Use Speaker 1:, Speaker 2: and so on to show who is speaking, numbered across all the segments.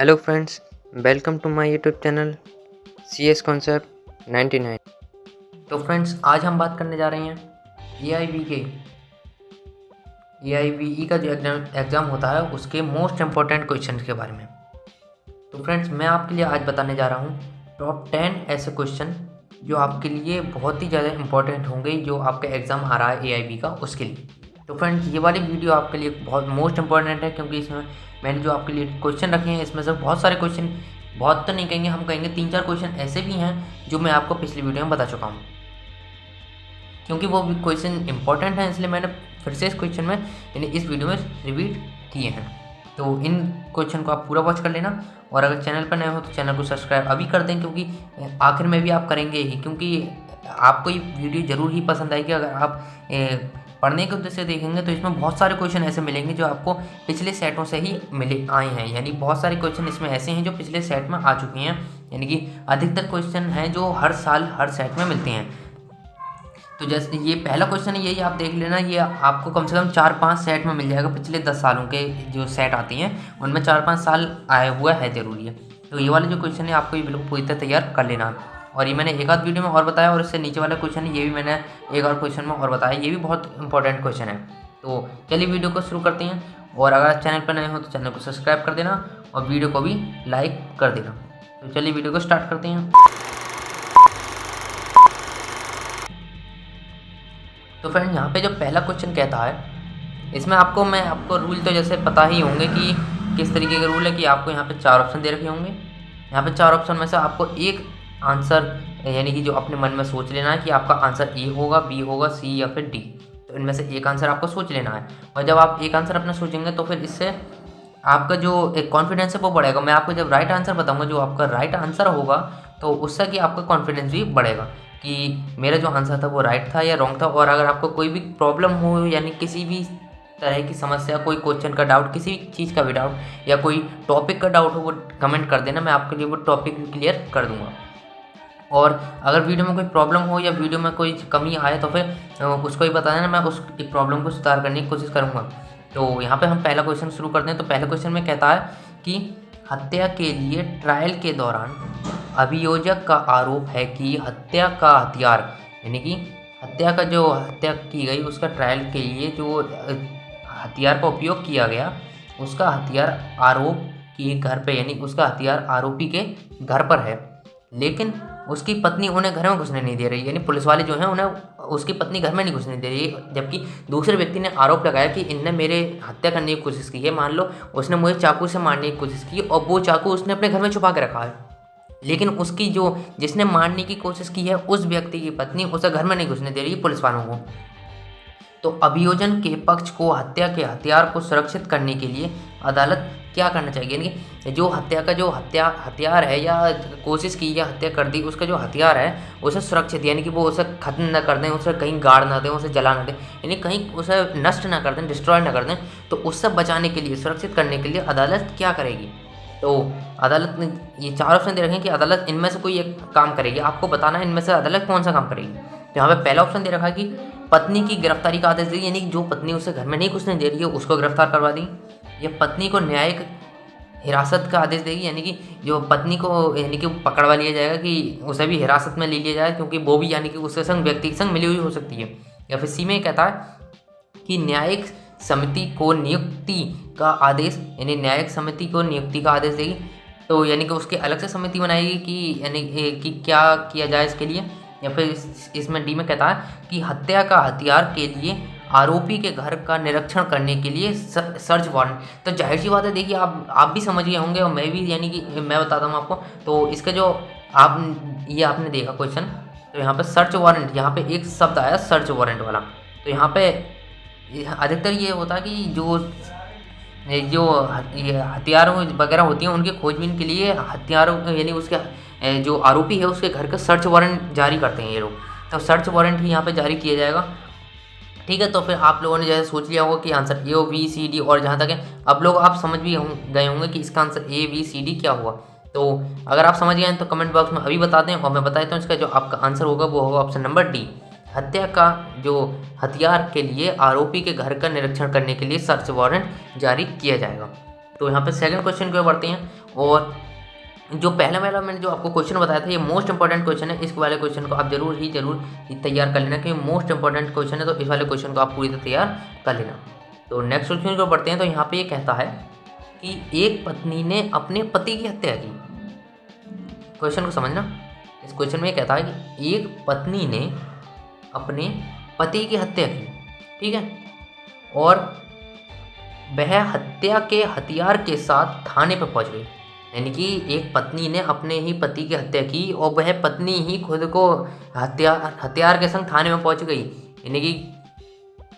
Speaker 1: Hello friends, welcome to my YouTube channel CS concept 99। तो friends, आज हम बात करने जा रहे हैं AIVE का जो एग्ज़ाम होता है उसके मोस्ट इम्पॉर्टेंट क्वेश्चन के बारे में। तो फ्रेंड्स, मैं आपके लिए आज बताने जा रहा हूँ टॉप 10 ऐसे क्वेश्चन जो आपके लिए बहुत ही ज़्यादा इम्पॉर्टेंट होंगे, जो आपका एग्ज़ाम आ रहा है AIVE का उसके लिए। तो फ्रेंड्स, ये वाली वीडियो आपके लिए बहुत मोस्ट इम्पॉर्टेंट है, क्योंकि इसमें मैंने जो आपके लिए क्वेश्चन रखे हैं इसमें से बहुत सारे क्वेश्चन, बहुत तो नहीं कहेंगे, हम कहेंगे 3-4 क्वेश्चन ऐसे भी हैं जो मैं आपको पिछली वीडियो में बता चुका हूँ। क्योंकि वो क्वेश्चन इंपॉर्टेंट है, इसलिए मैंने फिर से इस क्वेश्चन में यानी इस वीडियो में रिपीट किए हैं। तो इन क्वेश्चन को आप पूरा वॉच कर लेना, और अगर चैनल पर नए हो तो चैनल को सब्सक्राइब अभी कर दें, क्योंकि आखिर में भी आप करेंगे ही, क्योंकि आपको ये वीडियो ज़रूर ही पसंद आएगी। अगर आप पढ़ने के उद्देश्य से देखेंगे तो इसमें बहुत सारे क्वेश्चन ऐसे मिलेंगे जो आपको पिछले सेटों से ही मिले आए हैं, यानी बहुत सारे क्वेश्चन इसमें ऐसे हैं जो पिछले सेट में आ चुके हैं, यानी कि अधिकतर क्वेश्चन हैं जो हर साल हर सेट में मिलते हैं। तो जैसे ये पहला क्वेश्चन है, यही आप देख लेना, ये आपको कम से कम 4-5 सेट में मिल जाएगा। पिछले 10 सालों के जो सेट आती हैं उनमें 4-5 साल आया हुआ है ज़रूरी है। तो ये वाले जो क्वेश्चन है आपको ये बिल्कुल पूरी तरह तैयार कर लेना है। और ये मैंने एक आध वीडियो में और बताया, और इससे नीचे वाला क्वेश्चन है ये भी मैंने एक और क्वेश्चन में और बताया, ये भी बहुत इंपॉर्टेंट क्वेश्चन है। तो चलिए वीडियो को शुरू करते हैं, और अगर चैनल पर नए हो तो चैनल को सब्सक्राइब कर देना और वीडियो को भी लाइक कर देना। तो चलिए वीडियो को स्टार्ट करते हैं। तो फ्रेंड, यहाँ पे जो पहला क्वेश्चन कहता है, इसमें आपको रूल तो जैसे पता ही होंगे कि किस तरीके के रूल है, कि आपको यहाँ पे 4 ऑप्शन दे रखे होंगे। यहाँ पे 4 ऑप्शन में से आपको एक आंसर यानी कि जो अपने मन में सोच लेना है कि आपका आंसर ए होगा, बी होगा, सी या फिर डी। तो इनमें से एक आंसर आपको सोच लेना है, और जब आप एक आंसर अपना सोचेंगे तो फिर इससे आपका जो एक कॉन्फिडेंस है वो बढ़ेगा। मैं आपको जब राइट आंसर बताऊंगा, जो आपका राइट आंसर होगा, तो उससे कि आपका कॉन्फिडेंस भी बढ़ेगा कि मेरा जो आंसर था वो राइट था या रॉन्ग था। और अगर आपको कोई भी प्रॉब्लम हो, यानी किसी भी तरह की समस्या, कोई क्वेश्चन का डाउट, किसी चीज़ का भी डाउट या कोई टॉपिक का डाउट हो, वो कमेंट कर देना, मैं आपके लिए वो टॉपिक भी क्लियर कर दूंगा। और अगर वीडियो में कोई प्रॉब्लम हो या वीडियो में कोई कमी आए तो फिर उसको ही बता देना, मैं उस प्रॉब्लम को सुधार करने की कोशिश करूँगा। तो यहाँ पे हम पहला क्वेश्चन शुरू करते हैं। तो पहला क्वेश्चन में कहता है कि हत्या के लिए ट्रायल के दौरान अभियोजक का आरोप है कि हत्या का हथियार, यानी कि हत्या की गई उसका ट्रायल के लिए जो हथियार का उपयोग किया गया, उसका हथियार आरोप के घर पे, यानी उसका हथियार आरोपी के घर पर है, लेकिन उसकी पत्नी उन्हें घर में घुसने नहीं दे रही, यानी पुलिस वाले जो हैं उन्हें उसकी पत्नी घर में नहीं घुसने दे रही। जबकि दूसरे व्यक्ति ने आरोप लगाया कि इनने मेरे हत्या करने की कोशिश की है, मान लो उसने मुझे चाकू से मारने की कोशिश की और वो चाकू उसने अपने घर में छुपा के रखा है, लेकिन उसकी जो जिसने मारने की कोशिश की है उस व्यक्ति की पत्नी उसे घर में नहीं घुसने दे रही है पुलिस वालों को। तो अभियोजन के पक्ष को हत्या के हथियार को सुरक्षित करने के लिए अदालत क्या करना चाहिए, यानी कि जो हथियार है या कोशिश की या हत्या कर दी, उसका जो हथियार है उसे सुरक्षित, यानी कि वो उसे खत्म ना कर दें, उसे कहीं गाड़ ना दें, उसे जला ना दें, यानी कहीं उसे नष्ट ना कर दें, डिस्ट्रॉय ना कर दें। तो उससे बचाने के लिए, सुरक्षित करने के लिए अदालत क्या करेगी? तो अदालत ने ये 4 ऑप्शन दे रखे हैं कि अदालत इनमें से कोई एक काम करेगी। आपको बताना है इनमें से अदालत कौन सा काम करेगी। तो यहाँ पे पहला ऑप्शन दे रखा है कि पत्नी की गिरफ्तारी का आदेश देगी, यानी जो पत्नी उसे घर में नहीं घुसने दे रही है उसको गिरफ्तार करवा दी, या पत्नी को न्यायिक हिरासत का आदेश देगी, यानी कि जो पत्नी को यानी कि पकड़वा लिया जाएगा, कि उसे भी हिरासत में ले लिया जाए, क्योंकि वो भी यानी कि उसके संग व्यक्ति के संग मिली हुई हो सकती है। या फिर सी में कहता है कि न्यायिक समिति को नियुक्ति का आदेश, यानी न्यायिक समिति को नियुक्ति का आदेश देगी। तो यानी कि उसकी अलग से समिति बनाएगी कि यानी कि क्या किया जाए इसके लिए। या फिर इसमें डी में कहता है कि हत्या का हथियार के लिए आरोपी के घर का निरीक्षण करने के लिए सर्च वारंट। तो जाहिर सी बात है, देखिए आप भी समझ गए होंगे और मैं भी, यानी कि मैं बताता हूँ आपको। तो इसका जो आपने देखा क्वेश्चन, तो यहाँ पे सर्च वारंट, यहाँ पे एक शब्द आया सर्च वारंट वाला। तो यहाँ पे अधिकतर ये होता है कि जो हथियारों वगैरह होती हैं उनके खोजबीन के लिए हथियारों, यानी उसके जो आरोपी है उसके घर का सर्च वारंट जारी करते हैं ये लोग। तो सर्च वारंट ही यहाँ पे जारी किया जाएगा। ठीक है, तो फिर आप लोगों ने जैसे सोच लिया होगा कि answer A, B, C, D, और जहाँ तक है अब लोग आप समझ भी गए होंगे कि इसका answer A, B, C, D क्या हुआ। तो अगर आप समझ गए हैं तो कमेंट बॉक्स में अभी बता दें, और मैं बता देता हूँ इसका जो आपका आंसर होगा वो होगा ऑप्शन नंबर डी। हत्या का जो हथियार के लिए आरोपी के घर का निरीक्षण करने के लिए सर्च वारंट जारी किया जाएगा। तो यहाँ पे सेकंड क्वेश्चन की ओर बढ़ते हैं। और जो पहला वाला मैंने जो आपको क्वेश्चन बताया था, ये मोस्ट इंपॉर्टेंट क्वेश्चन है। इस वाले क्वेश्चन को आप जरूर तैयार कर लेना, क्योंकि मोस्ट इंपॉर्टेंट क्वेश्चन है। तो इस वाले क्वेश्चन को आप पूरी तरह तैयार कर लेना। तो नेक्स्ट क्वेश्चन को बढ़ते हैं। तो यहाँ पे ये कहता है कि एक पत्नी ने अपने पति की हत्या की। क्वेश्चन को समझना। इस क्वेश्चन में ये कहता है कि एक पत्नी ने अपने पति की हत्या की, ठीक है, और वह हत्या के हथियार के साथ थाने पर पहुंच गई। यानी कि एक पत्नी ने अपने ही पति की हत्या की और वह पत्नी ही खुद को हथियार के संग थाने में पहुंच गई, यानी कि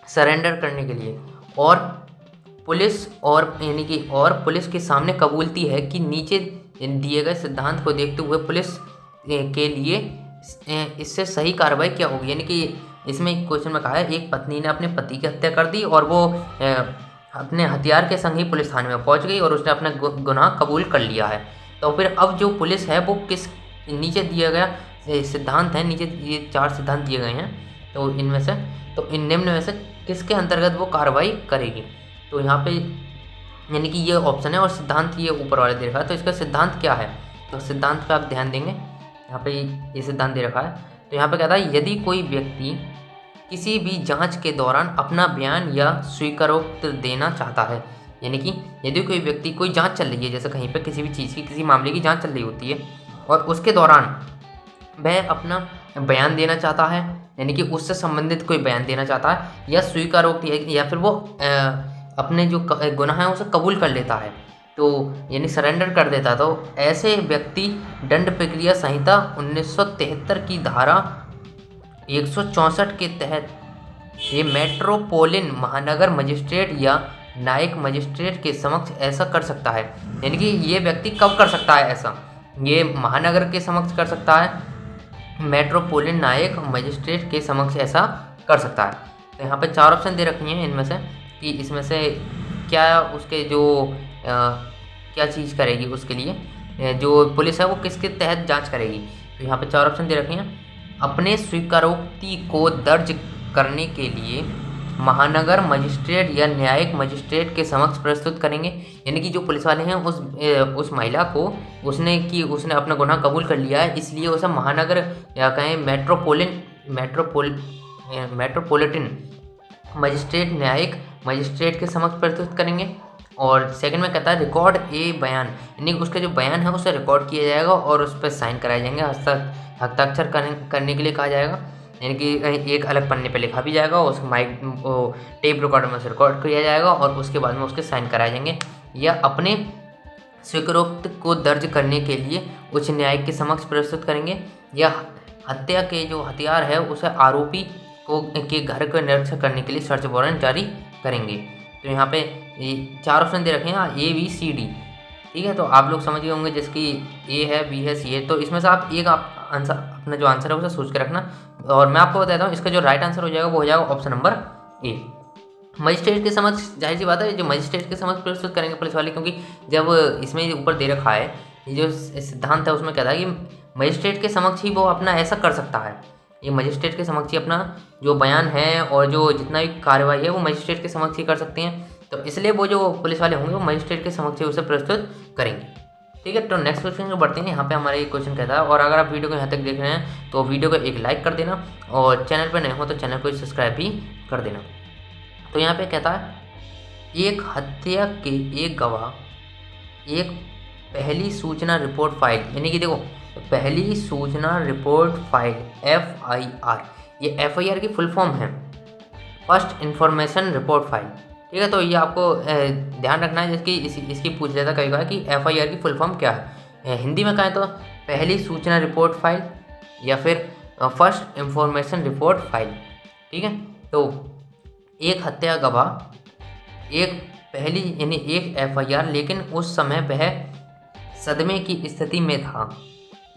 Speaker 1: सरेंडर करने के लिए। और पुलिस के सामने कबूलती है कि नीचे दिए गए सिद्धांत को देखते हुए पुलिस के लिए इससे सही कार्रवाई क्या होगी। यानी कि इसमें क्वेश्चन में कहा है एक पत्नी ने अपने पति की हत्या कर दी और वो अपने हथियार के संग ही पुलिस थाने में पहुंच गई और उसने अपना गुनाह कबूल कर लिया है। तो फिर अब जो पुलिस है वो किस नीचे दिया गया सिद्धांत है, नीचे ये 4 सिद्धांत दिए गए हैं, तो इनमें से इन निम्न में से किसके अंतर्गत वो कार्रवाई करेगी। तो यहाँ पे यानी कि ये ऑप्शन है और सिद्धांत ये ऊपर वाले दे रखा है। तो इसका सिद्धांत क्या है, तो सिद्धांत पे आप ध्यान देंगे। यहाँ पे ये सिद्धांत दे रखा है। तो यहाँ पे कहता है यदि कोई व्यक्ति किसी भी जांच के दौरान अपना बयान या स्वीकारोक्ति देना चाहता है, यानी कि यदि कोई व्यक्ति कोई जांच चल रही है, जैसे कहीं पे किसी भी चीज़ की किसी मामले की जांच चल रही होती है और उसके दौरान वह अपना बयान देना चाहता है, यानी कि उससे संबंधित कोई बयान देना चाहता है या स्वीकारोक्ति है, या फिर वो अपने जो गुनाह है उसे कबूल कर लेता है, तो यानी सरेंडर कर देता है, तो ऐसे व्यक्ति दंड प्रक्रिया संहिता 1973 की धारा 164 के तहत ये मेट्रोपोलिटन महानगर मजिस्ट्रेट या न्यायिक मजिस्ट्रेट के समक्ष ऐसा कर सकता है। यानी कि ये व्यक्ति कब कर सकता है ऐसा, ये महानगर के समक्ष कर सकता है, मेट्रोपोलिटन न्यायिक मजिस्ट्रेट के समक्ष ऐसा कर सकता है। तो यहाँ पे 4 ऑप्शन दे रखी हैं इनमें से कि इसमें से क्या उसके जो क्या चीज़ करेगी, उसके लिए जो पुलिस है वो किसके तहत जांच करेगी। तो यहाँ पे 4 ऑप्शन दे रखे हैं। अपने स्वीकारोक्ति को दर्ज करने के लिए महानगर मजिस्ट्रेट या न्यायिक मजिस्ट्रेट के समक्ष प्रस्तुत करेंगे, यानी कि जो पुलिस वाले हैं उस महिला को उसने अपना गुनाह कबूल कर लिया है, इसलिए उसे महानगर या कहें मेट्रोपोलिटन मजिस्ट्रेट न्यायिक मजिस्ट्रेट के समक्ष प्रस्तुत करेंगे। और सेकंड में कहता है रिकॉर्ड ए बयान, यानी उसका जो बयान है उसे रिकॉर्ड किया जाएगा और उस पर साइन कराए जाएंगे, हस्ताक्षर करने के लिए कहा जाएगा, यानी कि एक अलग पन्ने पे लिखा भी जाएगा और उस टेप रिकॉर्डर में से रिकॉर्ड किया जाएगा और उसके बाद में उसके साइन कराए जाएंगे। या अपने स्वीकारोक्ति को दर्ज करने के लिए उच्च न्यायालय के समक्ष प्रस्तुत करेंगे, या हत्या के जो हथियार है उसे आरोपी के घर का निरीक्षण करने के लिए सर्च वारंट जारी करेंगे। तो यहाँ पे ये 4 ऑप्शन दे रखे हैं A B C D, ठीक है। तो आप लोग समझ गए होंगे जिसकी A है, B है, C है। तो इसमें से आप आंसर अपना जो आंसर है उसे सोच के रखना। और मैं आपको बताता हूँ इसका जो राइट आंसर हो जाएगा वो हो जाएगा ऑप्शन नंबर A। मजिस्ट्रेट के समक्ष, जाहिर सी बात है जो मजिस्ट्रेट के समक्ष प्रस्तुत करेंगे पुलिस वाले, क्योंकि जब इसमें ऊपर दे रखा है ये जो सिद्धांत है उसमें कहता है कि मजिस्ट्रेट के समक्ष ही वो अपना ऐसा कर सकता है। ये मजिस्ट्रेट के समक्ष ही अपना जो बयान है और जो जितना भी कार्रवाई है वो मजिस्ट्रेट के समक्ष ही कर सकते हैं। तो इसलिए वो जो पुलिस वाले होंगे वो मजिस्ट्रेट के समक्ष ही उसे प्रस्तुत करेंगे, ठीक है। तो नेक्स्ट क्वेश्चन जो बढ़ते हैं, यहाँ पे हमारा एक क्वेश्चन कहता है, और अगर आप वीडियो को यहाँ तक देख रहे हैं तो वीडियो को एक लाइक कर देना और चैनल पर नए हो तो चैनल को सब्सक्राइब भी कर देना। तो यहाँ पे कहता है एक हत्या के एक गवाह एक पहली सूचना रिपोर्ट फाइल, यानी कि देखो पहली सूचना रिपोर्ट फाइल FIR, ये FIR की फुल फॉर्म है फर्स्ट इंफॉर्मेशन रिपोर्ट फाइल, ठीक है। तो ये आपको ध्यान रखना है इसकी पूछ लेता कभी कभार कि FIR की फुल फॉर्म क्या है। हिंदी में कहें तो पहली सूचना रिपोर्ट फाइल या फिर फर्स्ट इंफॉर्मेशन रिपोर्ट फाइल, ठीक है। तो एक हत्या गवाह एक पहली यानी एक FIR, लेकिन उस समय वह सदमे की स्थिति में था।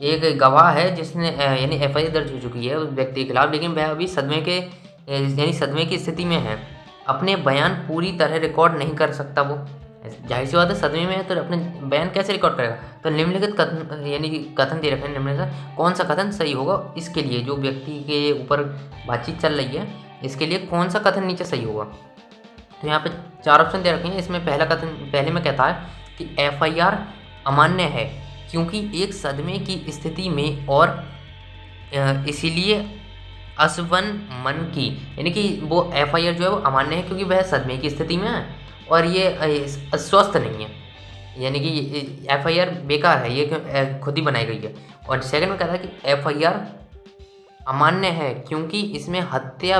Speaker 1: एक गवाह है जिसने यानी FIR दर्ज हो चुकी है उस व्यक्ति के खिलाफ, लेकिन वह अभी सदमे की स्थिति में है, अपने बयान पूरी तरह रिकॉर्ड नहीं कर सकता। वो जाहिर सी बात है सदमे में है तो अपने बयान कैसे रिकॉर्ड करेगा। तो निम्नलिखित कथन यानी कि कथन दे रखे हैं, निम्न से कौन सा कथन सही होगा इसके लिए, जो व्यक्ति के ऊपर बातचीत चल रही है इसके लिए कौन सा कथन नीचे सही होगा। तो यहाँ पे 4 ऑप्शन दे रखे हैं। इसमें पहले में कहता है कि एफआईआर अमान्य है क्योंकि एक सदमे की स्थिति में और इसीलिए असवन मन की, यानी कि वो एफआईआर जो है वो अमान्य है क्योंकि वह सदमे की स्थिति में है और ये अस्वस्थ नहीं है, यानी कि एफआईआर बेकार है, ये खुद ही बनाई गई है। और सेकंड में कहा था कि एफआईआर अमान्य है क्योंकि इसमें हत्या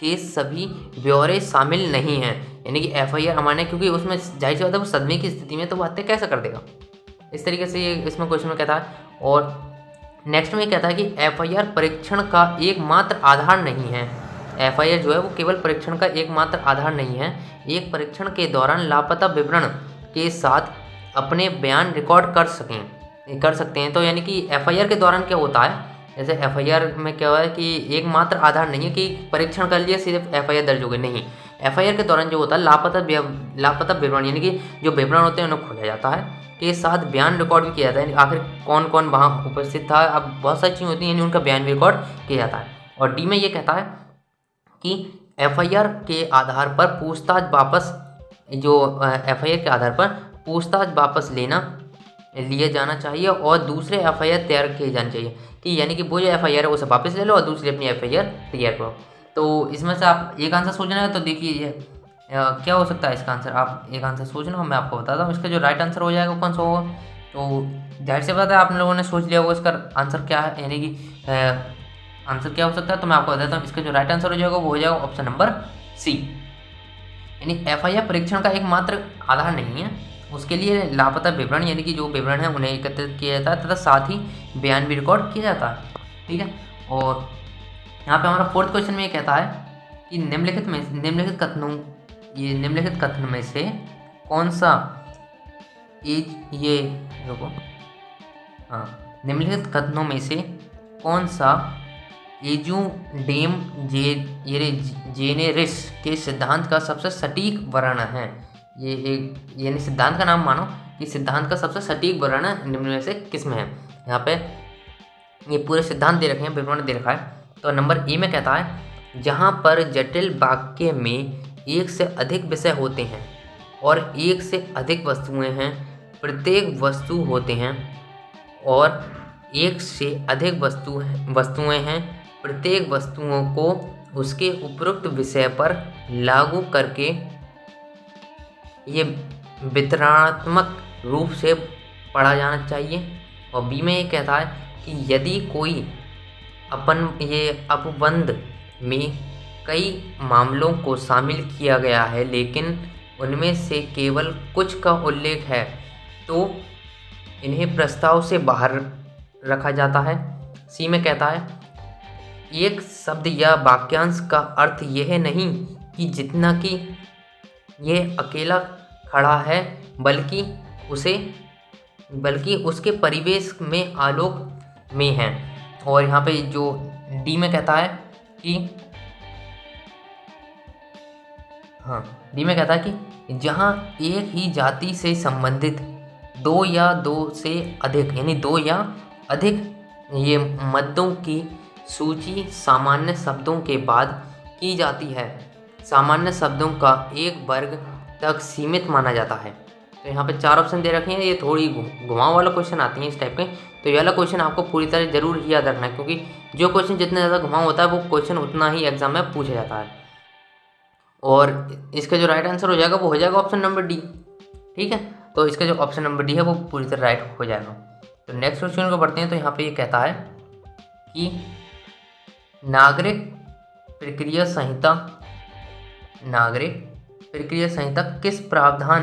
Speaker 1: के सभी ब्यौरे शामिल नहीं हैं, यानी कि एफआईआर अमान्य है क्योंकि उसमें जाहिर सी बात है वो सदमे की स्थिति में, तो वो हत्या कैसे कर देगा। इस तरीके से ये इसमें क्वेश्चन में कहता है। और नेक्स्ट में कहता है कि एफआईआर परीक्षण का एकमात्र आधार नहीं है। एफआईआर जो है वो केवल परीक्षण का एकमात्र आधार नहीं है, एक परीक्षण के दौरान लापता विवरण के साथ अपने बयान रिकॉर्ड कर सकते हैं। तो यानी कि एफआईआर के दौरान क्या होता है, जैसे एफआईआर में क्या हुआ है कि एकमात्र आधार नहीं है कि परीक्षण कर लिया सिर्फ एफआईआर दर्ज हो गई, नहीं। एफआईआर के दौरान जो होता है लापता विवरण, यानी कि जो विवरण होते हैं उन्हें खोजा जाता है, के साथ बयान रिकॉर्ड भी किया जाता है, आखिर कौन कौन वहाँ उपस्थित था, अब बहुत सारी चीज़ें होती हैं, यानी उनका बयान भी रिकॉर्ड किया जाता है। और डी में ये कहता है कि एफआईआर के आधार पर पूछताछ वापस, जो एफआईआर के आधार पर पूछताछ वापस लिया जाना चाहिए और दूसरे एफआईआर तैयार किए जाने चाहिए, कि यानी कि वो जो एफआईआर है उसे वापस ले लो और दूसरी अपनी एफआईआर तैयार करो। तो इसमें से आप एक आंसर सोचना है, तो देखिए ये क्या हो सकता है इसका आंसर, आप एक आंसर सोचना, मैं आपको बताता हूँ इसका जो राइट आंसर हो जाएगा वो कौन सा होगा। तो जाहिर सी बात है आप लोगों ने सोच लिया होगा इसका आंसर क्या है, यानी कि आंसर क्या हो सकता है। तो मैं आपको बताता हूँ इसका जो राइट आंसर हो जाएगा वो हो जाएगा ऑप्शन नंबर सी, यानी एफआईआर परीक्षण का एकमात्र आधार नहीं है, उसके लिए लापता विवरण, यानी कि जो विवरण है उन्हें एकत्रित किया जाता है तथा साथ ही बयान भी रिकॉर्ड किया जाता है। ठीक है। और यहाँ पे हमारा फोर्थ क्वेश्चन में ये कहता है कि निम्नलिखित कथनों में से कौन सा निम्नलिखित कथनों में से कौन सा एजुडेम जेनेरिस के सिद्धांत का सबसे सटीक वर्णन है। ये एक, यानी सिद्धांत का नाम मानो कि सिद्धांत का सबसे सटीक वर्णन निम्न में से किस में है। यहाँ पे ये पूरे सिद्धांत दे रखे हैं, विवरण दे रखा है। तो नंबर ए में कहता है जहाँ पर जटिल वाक्य में एक से अधिक विषय होते हैं और एक से अधिक वस्तुएं हैं, प्रत्येक वस्तु होते हैं और एक से अधिक वस्तुएं हैं, प्रत्येक वस्तुओं को उसके उपरोक्त विषय पर लागू करके ये वितरणात्मक रूप से पढ़ा जाना चाहिए। और बी में ये कहता है कि यदि कोई अपबंध में कई मामलों को शामिल किया गया है लेकिन उनमें से केवल कुछ का उल्लेख है तो इन्हें प्रस्ताव से बाहर रखा जाता है। सी में कहता है एक शब्द या वाक्यांश का अर्थ यह नहीं कि जितना कि यह अकेला खड़ा है बल्कि उसके परिवेश में आलोक में है। और यहाँ पे जो डी में कहता है कि डी में कहता है कि जहाँ एक ही जाति से संबंधित दो या दो से अधिक, यानी दो या अधिक ये मद्दों की सूची सामान्य शब्दों के बाद की जाती है, सामान्य शब्दों का एक वर्ग तक सीमित माना जाता है। तो यहाँ पे 4 ऑप्शन दे रखे हैं, ये थोड़ी घुमाव वाला क्वेश्चन आती हैं इस टाइप के, तो ये वाला क्वेश्चन आपको पूरी तरह जरूर ही याद रखना है क्योंकि जो क्वेश्चन जितना ज़्यादा घुमाव होता है वो क्वेश्चन उतना ही एग्जाम में पूछा जाता है। और इसका जो राइट आंसर हो जाएगा वो हो जाएगा ऑप्शन नंबर डी। ठीक है, तो इसका जो ऑप्शन नंबर डी है वो पूरी तरह राइट हो जाएगा। तो नेक्स्ट क्वेश्चन को पढ़ते हैं। तो यहाँ पे ये कहता है कि नागरिक प्रक्रिया संहिता किस प्रावधान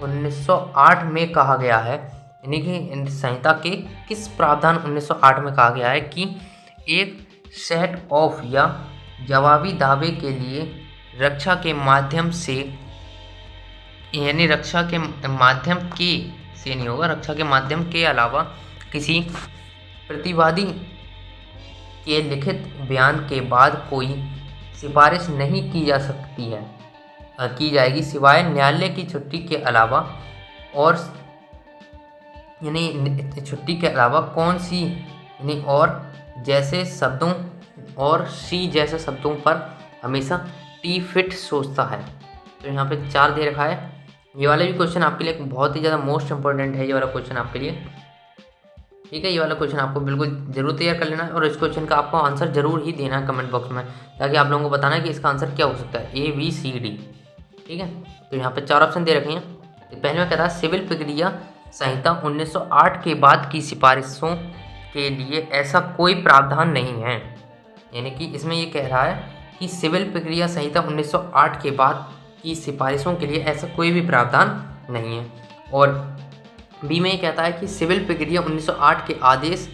Speaker 1: 1908 में कहा गया है, यानी कि संहिता के किस प्रावधान 1908 में कहा गया है कि एक सेट ऑफ या जवाबी दावे के लिए रक्षा के माध्यम से, यानी रक्षा के माध्यम के अलावा किसी प्रतिवादी के लिखित बयान के बाद कोई सिफारिश नहीं की जाएगी सिवाय न्यायालय की छुट्टी के अलावा, और यानी छुट्टी के अलावा कौन सी, यानी और जैसे शब्दों और सी जैसे शब्दों पर हमेशा टी फिट सोचता है। तो यहाँ पे 4 दे रखा है, ये वाला भी क्वेश्चन आपके लिए बहुत ही ज़्यादा मोस्ट इंपॉर्टेंट है, ये वाला क्वेश्चन आपके लिए। ठीक है, ये वाला क्वेश्चन आपको बिल्कुल जरूर तैयार कर लेना है और इस क्वेश्चन का आपको आंसर जरूर ही देना है कमेंट बॉक्स में, ताकि आप लोगों को बताना है कि इसका आंसर क्या हो सकता है, ABCD। ठीक है, तो यहाँ पे 4 ऑप्शन दे रखे हैं। पहले में कहता है सिविल प्रक्रिया संहिता 1908 के बाद की सिफारिशों के लिए ऐसा कोई प्रावधान नहीं है। यानी कि इसमें ये कह रहा है कि सिविल प्रक्रिया संहिता 1908 के बाद की सिफारिशों के लिए ऐसा कोई भी प्रावधान नहीं है। और बी में ये कहता है कि सिविल प्रक्रिया 1908 के आदेश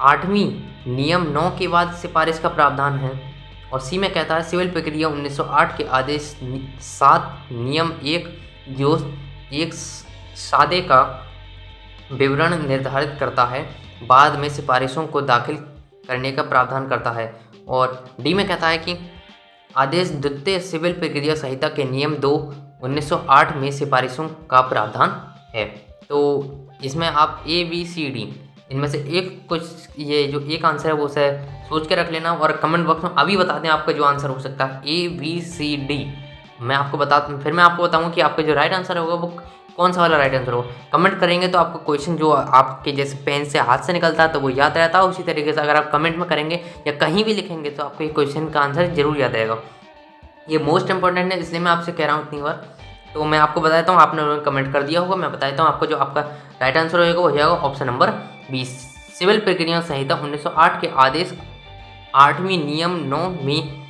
Speaker 1: 8वीं नियम 9 के बाद सिफारिश का प्रावधान है। और सी में कहता है सिविल प्रक्रिया 1908 के आदेश 7 नियम 1 जो एक सादे का विवरण निर्धारित करता है, बाद में सिफारिशों को दाखिल करने का प्रावधान करता है। और डी में कहता है कि आदेश द्वितीय सिविल प्रक्रिया संहिता के नियम 2 1908 में सिफारिशों का प्रावधान है। तो इसमें आप ABCD इनमें से एक कुछ, ये जो एक आंसर है वो से सोच के रख लेना और कमेंट बॉक्स में अभी बता दें आपका जो आंसर हो सकता है ABCD। मैं आपको बताऊंगा कि आपका जो राइट आंसर होगा वो कौन सा वाला राइट आंसर होगा। कमेंट करेंगे तो आपको क्वेश्चन जो आपके जैसे पेन से हाथ से निकलता है तो वो याद रहता है, उसी तरीके से अगर आप कमेंट में करेंगे या कहीं भी लिखेंगे तो आपको ये क्वेश्चन का आंसर जरूर याद रहेगा। ये मोस्ट इंपॉर्टेंट है, इसलिए मैं आपसे कह रहा हूँ इतनी बार। तो मैं आपको बता देता हूँ, आपने कमेंट कर दिया होगा, मैं बता देता हूँ आपको जो आपका राइट आंसर होगा वो हो जाएगा ऑप्शन नंबर 20। सिविल प्रक्रिया संहिता 1908 के आदेश 8वीं नियम 9 में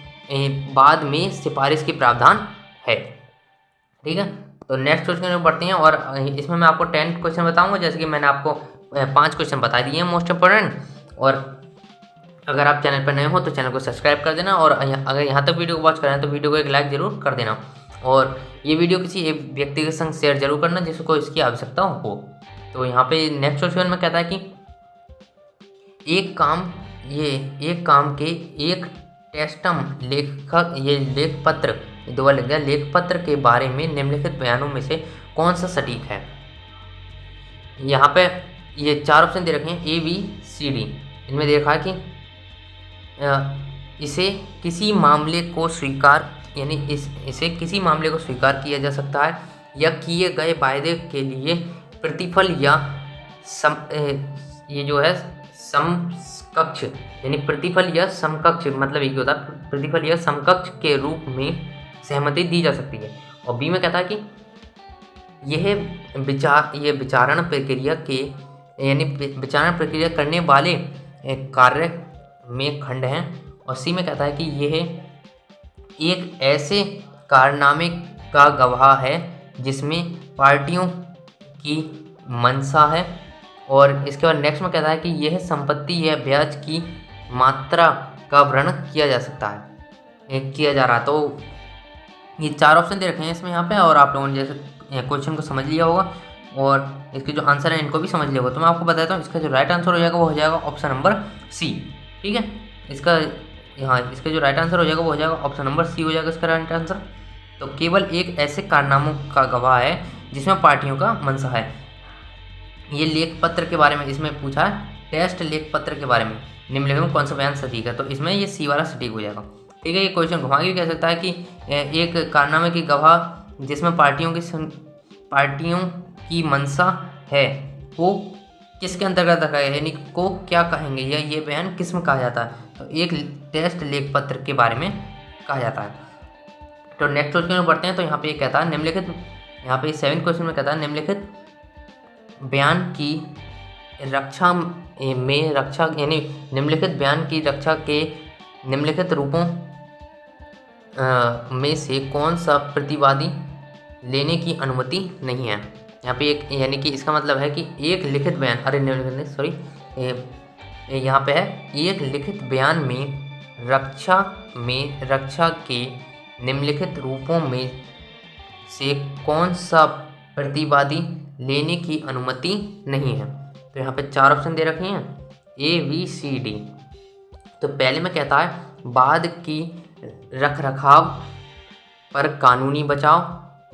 Speaker 1: बाद में सिफारिश की प्रावधान है। ठीक है, तो नेक्स्ट क्वेश्चन में बढ़ते हैं और इसमें मैं आपको 10 क्वेश्चन बताऊंगा, जैसे कि मैंने आपको 5 क्वेश्चन बता दिए हैं मोस्ट इंपॉर्टेंट। और अगर आप चैनल पर नए हो तो चैनल को सब्सक्राइब कर देना और अगर यहाँ तक वीडियो को वॉच करें तो वीडियो को एक लाइक जरूर कर देना और ये वीडियो किसी एक व्यक्ति के संग शेयर जरूर करना जिसको इसकी आवश्यकता हो। तो यहाँ पे नेक्स्ट क्वेश्चन में कहता है कि एक काम के एक टेस्टम लेख पत्र के बारे में निम्नलिखित बयानों में से कौन सा सटीक है। यहाँ पे ये 4 ऑप्शन दे रखे हैं ABCD। इनमें दे रखा है कि इसे किसी मामले को स्वीकार किया जा सकता है या किए गए वायदे के लिए प्रतिफल या समकक्ष, यानी प्रतिफल या समकक्ष मतलब एक होता है प्रतिफल या समकक्ष के रूप में सहमति दी जा सकती है। और बी में कहता है कि यह विचारण प्रक्रिया करने वाले कार्य में खंड हैं। और सी में कहता है कि यह एक ऐसे कारनामे का गवाह है जिसमें पार्टियों की मंशा है। और इसके बाद नेक्स्ट में कहता है कि यह संपत्ति या ब्याज की मात्रा का वर्णन किया जा सकता है, किया जा रहा। तो ये 4 ऑप्शन दे रखे हैं इसमें यहाँ पे और आप लोगों ने जैसे क्वेश्चन को समझ लिया होगा और इसके जो आंसर है इनको भी समझ लिया होगा। तो मैं आपको बताता हूँ इसका जो राइट आंसर हो जाएगा वो हो जाएगा ऑप्शन नंबर C। ठीक है, इसका जो राइट आंसर हो जाएगा वो हो जाएगा ऑप्शन नंबर C हो जाएगा इसका राइट आंसर। तो केवल एक ऐसे कारनामों का गवाह है जिसमें पार्टियों का मंशा है। ये लेख पत्र के बारे में इसमें पूछा है, टेस्ट लेख पत्र के बारे में निम्नलिखित में कौन सा बयान सटीक है, तो इसमें ये C वाला सटीक हो जाएगा। ठीक है, ये क्वेश्चन घुमा के भी कह सकता है कि एक कारनामे की गवाह जिसमें पार्टियों की मंशा है वो किसके अंतर्गत रखा है, यानी को क्या कहेंगे या ये बयान किस में कहा जाता है, तो एक टेस्ट लेख पत्र के बारे में कहा जाता है। तो नेक्स्ट क्वेश्चन में बढ़ते हैं। तो यहाँ पे ये कहता है निम्नलिखित, यहाँ पे 7 क्वेश्चन में कहता है निम्नलिखित बयान की रक्षा यानी निम्नलिखित बयान की रक्षा के निम्नलिखित रूपों में से कौन सा प्रतिवादी लेने की अनुमति नहीं है। यहाँ पे एक, यानी कि इसका मतलब है कि एक लिखित बयान, यहाँ पे है एक लिखित बयान में रक्षा के निम्नलिखित रूपों में से कौन सा प्रतिवादी लेने की अनुमति नहीं है। तो यहाँ पे 4 ऑप्शन दे रखे हैं ABCD। तो पहले में कहता है बाद की रखरखाव पर कानूनी बचाव,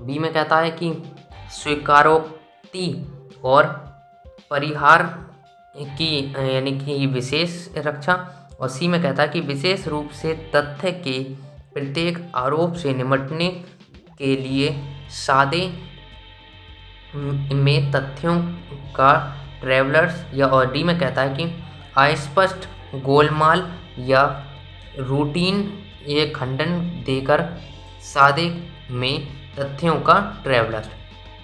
Speaker 1: बी में कहता है कि स्वीकारोक्ति और परिहार की यानी कि विशेष रक्षा, और सी में कहता है कि विशेष रूप से तथ्य के प्रत्येक आरोप से निपटने के लिए सादे में तथ्यों का ट्रेवलर्स, या और डी में कहता है कि अस्पष्ट, गोलमाल या रूटीन ये खंडन देकर सादे में तथ्यों का ट्रेवलर।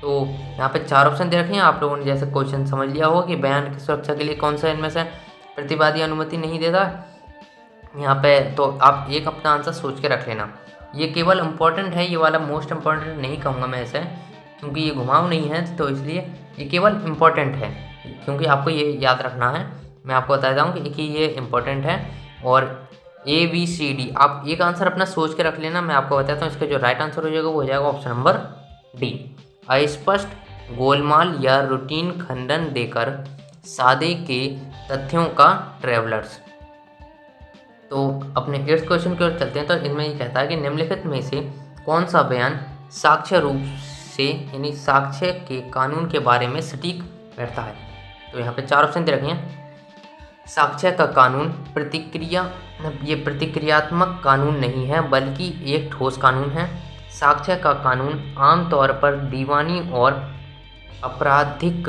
Speaker 1: तो यहाँ पे 4 ऑप्शन दे रखे हैं। आप लोगों ने जैसे क्वेश्चन समझ लिया होगा कि बयान की सुरक्षा के लिए कौन सा इनमें से प्रतिवादी अनुमति नहीं देता यहाँ पे। तो आप एक अपना आंसर सोच के रख लेना। ये केवल इम्पोर्टेंट है, ये वाला मोस्ट इम्पोर्टेंट नहीं कहूँगा मैं ऐसे, क्योंकि ये घुमाव नहीं है, तो इसलिए ये केवल इम्पोर्टेंट है, क्योंकि आपको ये याद रखना है। मैं आपको बताता हूँ कि ये इम्पोर्टेंट है। और ABCD आप एक आंसर अपना सोच के रख लेना। मैं आपको बताता हूँ इसका जो राइट आंसर हो जाएगा वो हो जाएगा ऑप्शन नंबर डी, अस्पष्ट, गोलमाल या रूटीन खंडन देकर सादे के तथ्यों का ट्रेवलर्स। तो अपने 8th क्वेश्चन की ओर चलते हैं। तो इनमें ये कहता है कि निम्नलिखित में से कौन सा बयान साक्ष्य रूप से यानी साक्ष्य के कानून के बारे में सटीक बैठता है। तो यहाँ पे 4 ऑप्शन दे रखे हैं। साक्ष्य का कानून ये प्रतिक्रियात्मक कानून नहीं है बल्कि एक ठोस कानून है। साक्ष्य का कानून आमतौर पर दीवानी और आपराधिक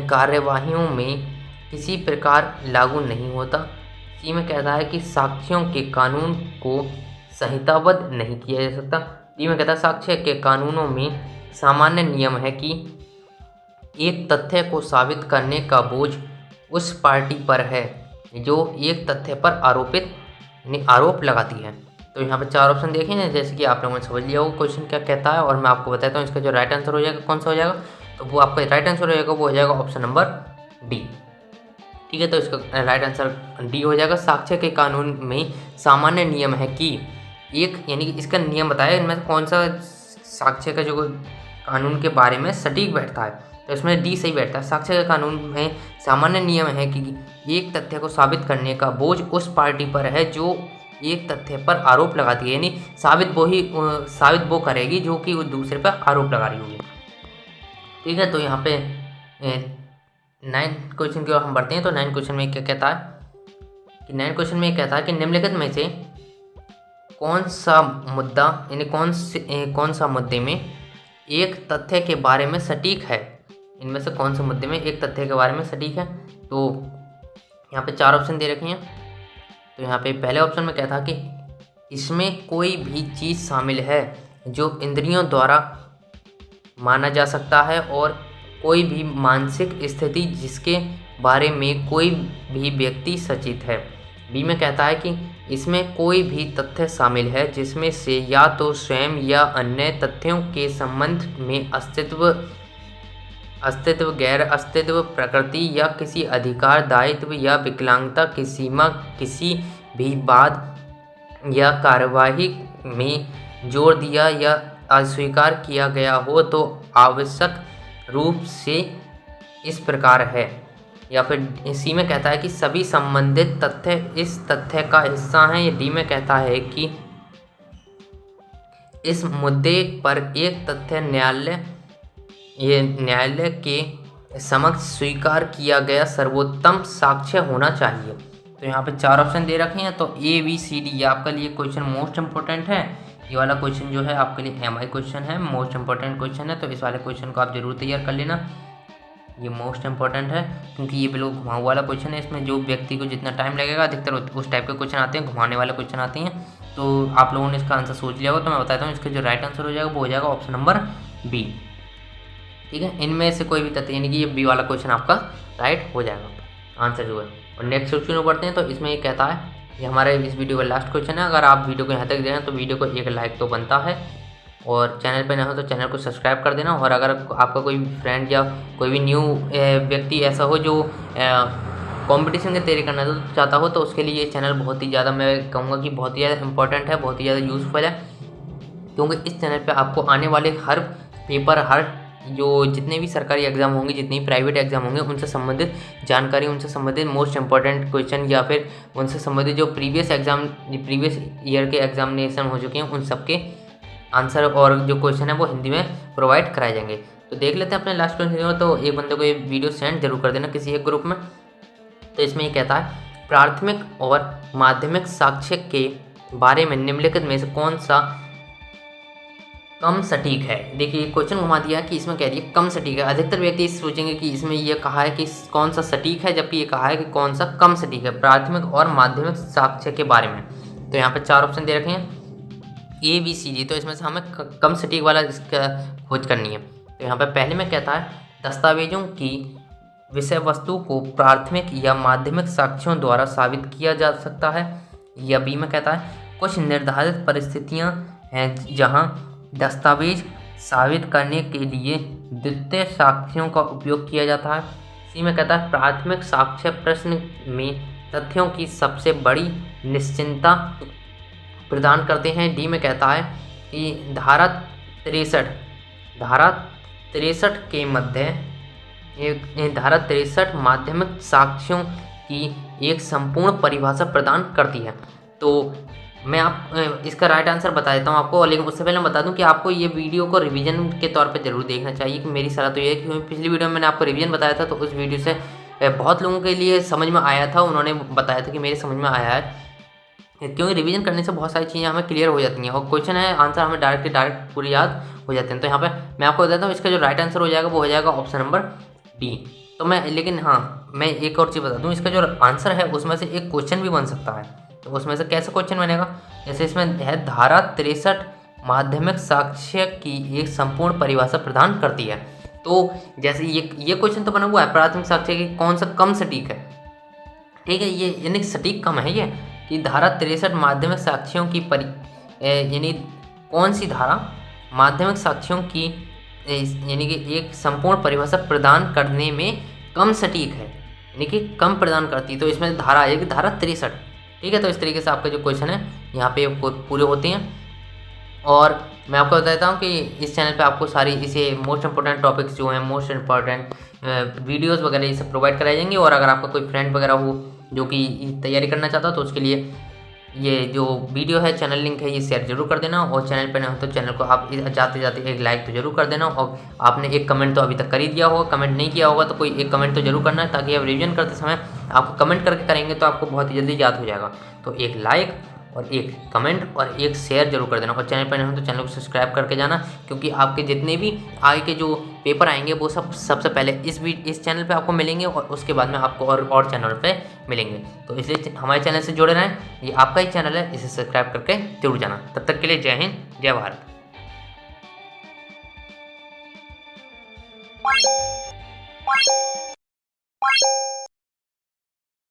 Speaker 1: कार्यवाहियों में किसी प्रकार लागू नहीं होता। सी में कहता है कि साक्ष्यों के कानून को संहिताबद्ध नहीं किया जा सकता। डी में कहता है साक्ष्य के कानूनों में सामान्य नियम है कि एक तथ्य को साबित करने का बोझ उस पार्टी पर है जो एक तथ्य पर आरोप लगाती है। तो यहाँ पे 4 ऑप्शन देखें, जैसे कि आप लोगों ने समझ लिया हो क्वेश्चन क्या कहता है, और मैं आपको बताता हूँ इसका जो राइट आंसर हो जाएगा कौन सा हो जाएगा। तो वो आपका राइट आंसर हो जाएगा वो हो जाएगा ऑप्शन नंबर डी। ठीक है, तो इसका राइट आंसर डी हो जाएगा। साक्ष्य के कानून में सामान्य नियम है कि एक, यानी कि इसका नियम बताया इनमें से कौन सा साक्ष्य का जो कानून के बारे में सटीक बैठता है। तो इसमें डी सही बैठता है। साक्ष्य के कानून में सामान्य नियम है कि एक तथ्य को साबित करने का बोझ उस पार्टी पर है जो एक तथ्य पर आरोप लगाती है, यानी साबित वो करेगी जो कि उस दूसरे पर आरोप लगा रही होगी। ठीक है, तो यहाँ पे 9th क्वेश्चन की ओर हम बढ़ते हैं। तो 9th क्वेश्चन में क्या कहता है कि 9th क्वेश्चन में कहता है कि निम्नलिखित में से कौन सा मुद्दा यानी कौन सा मुद्दे में एक तथ्य के बारे में सटीक है। इनमें से कौन से मुद्दे में एक तथ्य के बारे में सटीक है। तो यहाँ पे 4 ऑप्शन दे रखे हैं। तो यहाँ पे पहले ऑप्शन में क्या था कि इसमें कोई भी चीज़ शामिल है जो इंद्रियों द्वारा माना जा सकता है और कोई भी मानसिक स्थिति जिसके बारे में कोई भी व्यक्ति सचेत है। बी में कहता है कि इसमें कोई भी तथ्य शामिल है जिसमें से या तो स्वयं या अन्य तथ्यों के संबंध में अस्तित्व, गैर अस्तित्व, प्रकृति या किसी अधिकार, दायित्व या विकलांगता की सीमा किसी भी बात या कार्यवाही में जोर दिया या अस्वीकार किया गया हो तो आवश्यक रूप से इस प्रकार है। या फिर सी में कहता है कि सभी संबंधित तथ्य इस तथ्य का हिस्सा हैं। या डी में कहता है कि इस मुद्दे पर एक तथ्य न्यायालय के समक्ष स्वीकार किया गया सर्वोत्तम साक्ष्य होना चाहिए। तो यहाँ पे 4 ऑप्शन दे रखे हैं। तो ABCD ये आपके लिए क्वेश्चन मोस्ट इम्पोर्टेंट है। ये वाला क्वेश्चन जो है आपके लिए MI क्वेश्चन है, मोस्ट इम्पोर्टेंट क्वेश्चन है। तो इस वाले क्वेश्चन को आप जरूर तैयार कर लेना, ये मोस्ट इंपॉर्टेंट है क्योंकि ये बिल्कुल घुमाऊ वाला क्वेश्चन है। इसमें जो व्यक्ति को जितना टाइम लगेगा अधिकतर उस टाइप के क्वेश्चन आते हैं, घुमाने वाले क्वेश्चन आते हैं। तो आप लोगों ने इसका आंसर सोच लिया होगा। तो मैं बताता हूँ इसका जो राइट आंसर हो जाएगा वो हो जाएगा ऑप्शन नंबर बी। ठीक है, इनमें से कोई भी तथ्य यानी कि ये बी वाला क्वेश्चन आपका राइट हो जाएगा आंसर जो है। और नेक्स्ट क्वेश्चन में बढ़ते हैं। तो इसमें ये कहता है, ये हमारे इस वीडियो का लास्ट क्वेश्चन है। अगर आप वीडियो को यहाँ तक दें तो वीडियो को एक लाइक तो बनता है, और चैनल पे ना हो तो चैनल को सब्सक्राइब कर देना। और अगर आपका कोई फ्रेंड या कोई भी न्यू व्यक्ति ऐसा हो जो कंपटीशन की तैयारी करना चाहता हो तो उसके लिए ये चैनल बहुत ही ज़्यादा, मैं कहूँगा कि बहुत ही ज़्यादा इंपॉर्टेंट है, बहुत ही ज़्यादा यूज़फुल है। क्योंकि इस चैनल पे आपको आने वाले हर पेपर, हर जो जितने भी सरकारी एग्ज़ाम होंगे, जितने भी प्राइवेट एग्ज़ाम होंगे, उनसे संबंधित जानकारी, उनसे संबंधित मोस्ट इंपॉर्टेंट क्वेश्चन या फिर उनसे संबंधित जो प्रीवियस ईयर के एग्जामिनेशन हो चुके हैं उन सबके आंसर और जो क्वेश्चन है वो हिंदी में प्रोवाइड कराए जाएंगे। तो देख लेते हैं अपने लास्ट क्वेश्चन में। तो एक बंदे को ये वीडियो सेंड जरूर कर देना किसी एक ग्रुप में। तो इसमें ये कहता है, प्राथमिक और माध्यमिक साक्ष्य के बारे में निम्नलिखित में से कौन सा कम सटीक है। देखिए क्वेश्चन घुमा दिया है कि इसमें कह रही है कम सटीक है। अधिकतर व्यक्ति सोचेंगे कि इसमें ये कहा है कि कौन सा सटीक है, जबकि ये कहा है कि कौन सा कम सटीक है प्राथमिक और माध्यमिक साक्ष्य के बारे में। तो यहाँ पे 4 ऑप्शन दे रखे हैं A B C D, तो इसमें से हमें कम सटीक वाला इसका खोज करनी है। तो यहाँ पे पहले में कहता है दस्तावेजों की विषय वस्तु को प्राथमिक या माध्यमिक साक्ष्यों द्वारा साबित किया जा सकता है। या बी में कहता है कुछ निर्धारित परिस्थितियां हैं जहां दस्तावेज साबित करने के लिए द्वितीय साक्ष्यों का उपयोग किया जाता है। सी में कहता है प्राथमिक साक्ष्य प्रश्न में तथ्यों की सबसे बड़ी निश्चितता प्रदान करते हैं। डी में कहता है कि धारा 63 के मध्य धारा 63 माध्यमिक साक्ष्यों की एक संपूर्ण परिभाषा प्रदान करती है। तो मैं आप इसका राइट आंसर बता देता हूँ आपको, लेकिन उससे पहले मैं बता दूं कि आपको ये वीडियो को रिवीजन के तौर पे ज़रूर देखना चाहिए। कि मेरी सलाह तो ये है कि पिछली वीडियो में मैंने आपको रिवीजन बताया था, तो उस वीडियो से बहुत लोगों के लिए समझ में आया था, उन्होंने बताया था कि मेरे समझ में आया है, क्योंकि रिवीजन करने से बहुत सारी चीज़ें हमें क्लियर हो जाती हैं और क्वेश्चन है आंसर हमें डायरेक्ट पूरी याद हो जाते हैं। तो यहाँ पे मैं आपको बताता हूँ इसका जो राइट आंसर हो जाएगा वो हो जाएगा ऑप्शन नंबर डी। तो मैं लेकिन हाँ मैं एक और चीज़ बता दूँ, इसका जो आंसर है उसमें से एक क्वेश्चन भी बन सकता है। तो उसमें से कैसे क्वेश्चन बनेगा, जैसे इसमें है धारा 63 माध्यमिक साक्ष्य की एक संपूर्ण परिभाषा प्रदान करती है। तो जैसे ये क्वेश्चन तो बना हुआ है प्राथमिक साक्ष्य की कौन सा कम सटीक है, ठीक है, ये यानी सटीक कम है ये कि धारा 63 माध्यमिक साक्ष्यों की यानी कौन सी धारा माध्यमिक साक्ष्यों की यानी कि एक संपूर्ण परिभाषा प्रदान करने में कम सटीक है, यानी कि कम प्रदान करती। तो इसमें धारा आएगी धारा 63, ठीक है। तो इस तरीके से आपका जो क्वेश्चन है यहाँ पे पूरे होते हैं। और मैं आपको बताता हूँ कि इस चैनल पे आपको सारी इसे मोस्ट इंपॉर्टेंट टॉपिक्स जो हैं, मोस्ट इंपॉर्टेंट वीडियोस वगैरह ये सब प्रोवाइड कराई जाएंगे। और अगर आपका कोई फ्रेंड वगैरह हो जो कि तैयारी करना चाहता हो तो उसके लिए ये जो वीडियो है चैनल लिंक है ये शेयर जरूर कर देना। और चैनल पे ना हो तो चैनल को आप जाते जाते एक लाइक तो जरूर कर देना। और आपने एक कमेंट तो अभी तक कर ही दिया होगा, कमेंट नहीं किया होगा तो कोई एक कमेंट तो जरूर करना है, ताकि आप रिवीजन करते समय आपको कमेंट करके करेंगे तो आपको बहुत ही जल्दी याद हो जाएगा। तो एक लाइक और एक कमेंट और एक शेयर जरूर कर देना। और चैनल पर नहीं हो तो चैनल को सब्सक्राइब करके जाना, क्योंकि आपके जितने भी आगे के जो पेपर आएंगे वो सबसे पहले इस चैनल पे आपको मिलेंगे और उसके बाद में आपको और चैनल पे मिलेंगे। तो इसलिए हमारे चैनल से जुड़े रहें, ये आपका ही चैनल है, इसे सब्सक्राइब करके जरूर जाना। तब तक के लिए जय हिंद, जय भारत।